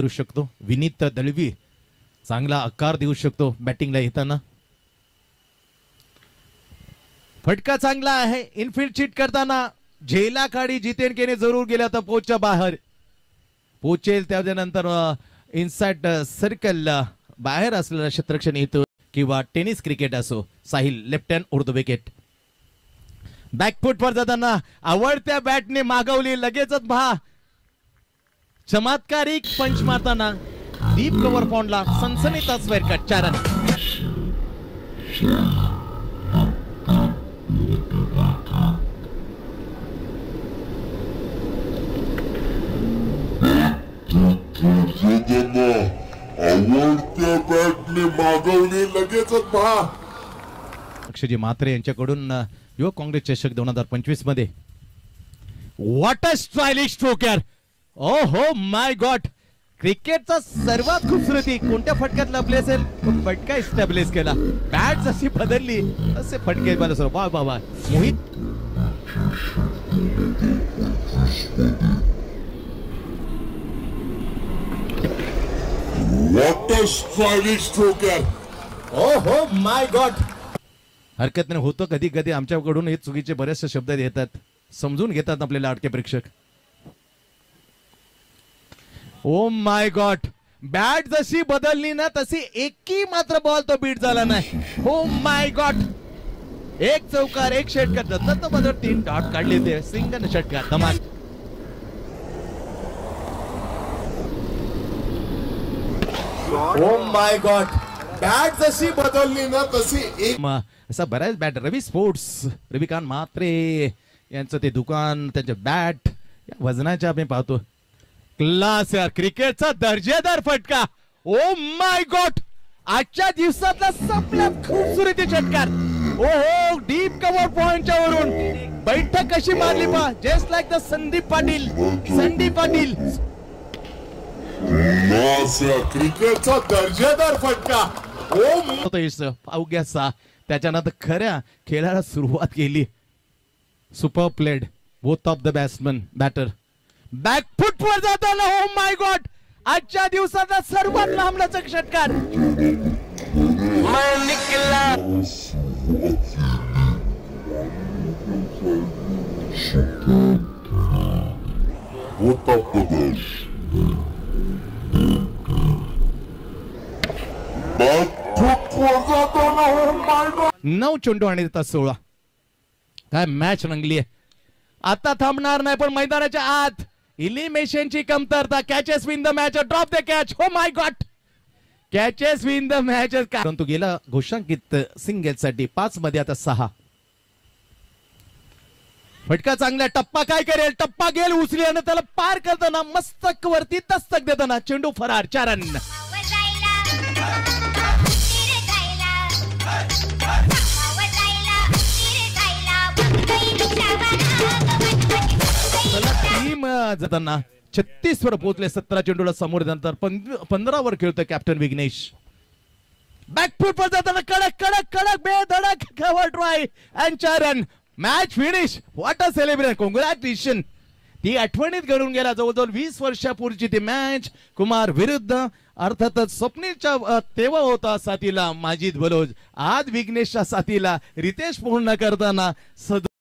करू शकतो. विनीत दळवी चांगला आकार देऊ शकतो बॅटिंगला येताना. फटका चांगला आहे. इनफिल्ड चीट करताना झेला खाडी जितेन केने जरूर गेला तर पोचच्या बाहेर पोचेल. त्यानंतर इनसाइड सर्कल बाहेर असलेला क्षेत्ररक्षण येतो किंवा टेनिस क्रिकेट असो. साहिल लेफ्ट हँड उर्दू विकेट. बॅकफुट वर जाताना आवडत्या बॅटने मागवली लगेचच पहा चमत्कारिक पंच मारताना डीप कव्हर पॉइंटला सनसनीत स्क्वेअर कट 4 रन. आवडत्या बॅटने मागवली लगेचच पहा अक्षयजी म्हात्रे यांच्याकडून युवक काँग्रेस चषक 2025 मध्ये. व्हॉट अ स्टायलिश स्ट्रोक यार. ओ हो माय गॉड. क्रिकेटचा सर्वात खूबसूरती कोणत्या फटक्यात लपले असेल पण फटका इस्टॅब्लिश केला. बॅट जशी बदलली तसे फटके मला सर वा वा वा. मोहित व्हॉट अ स्टायलिश स्ट्रोक यार. ओ हो माय गॉड. हरकत नाही होतं कधी कधी आमच्याकडून हे चुकीचे बरेचसे शब्द येतात. समजून घेतात आपल्याला लाडके प्रेक्षक. ओ माय गॉड. बॅट जशी बदलली ना तशी एकही मात्र बॉल तो बीट झाला नाही. ओ माय गॉड. एक चौकार एक षटकार दत्त बदल 3 डॉट काढले ते सिंगल षटकार धमाल. Oh my god. बॅट जशी बदलली ना तशी एक असा बऱ्याच बॅट रवी स्पोर्ट्स रविकांत म्हात्रे यांचं ते दुकान त्यांचे बॅट या वजनाच्या आपण पाहतो. क्लास यार. क्रिकेटचा दर्जेदार फटका. ओ माय गॉड. आजच्या दिवसातला सगळ्यात खूबसूरती षटकार. ओ हो डीप कव्हर पॉइंटच्या वरून बैठक कशी मारली पहा. Just like the Sandeep Patil. Sandeep Patil क्रिकेटचा दर्जेदार फटका. ओ अवघ्याचा त्याच्यानंतर खऱ्या खेळाला सुरुवात केली. Super played both of the batsman batter. Back foot वर जाताना ओ माय गॉड. आजच्या दिवसाचा सर्वात लांबलचक षटकार. नऊ चेंडू आणि 16. काय मॅच रंगली आहे. आता थांबणार नाही पण मैदानाच्या आत इलिमिनेशनची कमतरता. Catches win the match. Drop the catch. Oh my god. Catches win the match. परंतु गेला घोषांकित सिंगल साठी 5 मध्ये आता 6. फटका चांगला. टप्पा काय करेल. टप्पा गेल उचली आणि त्याला पार करताना मस्तक वरती दस्तक देताना चेंडू फरार 4 रन. टीम जाताना 36 वर पोहोचले. 17 चेंडूला समोर नंतर 15 वर खेळतोय कॅप्टन विघ्नेश. बॅकफुट वर जाताना कडक कडक कडक बेधडक cover try and 4 run. Match finish. What a celebration. Congratulation. ती आठवणीत घडून गेला. जवळजवळ 20 वर्षापूर्वीची ती मॅच कुमार विरुद्ध अर्थातच स्वप्नीलच्या तेव्हा होता साथीला माजिद बलोच. आज विघ्नेशच्या साथीला रितेश पूर्ण करताना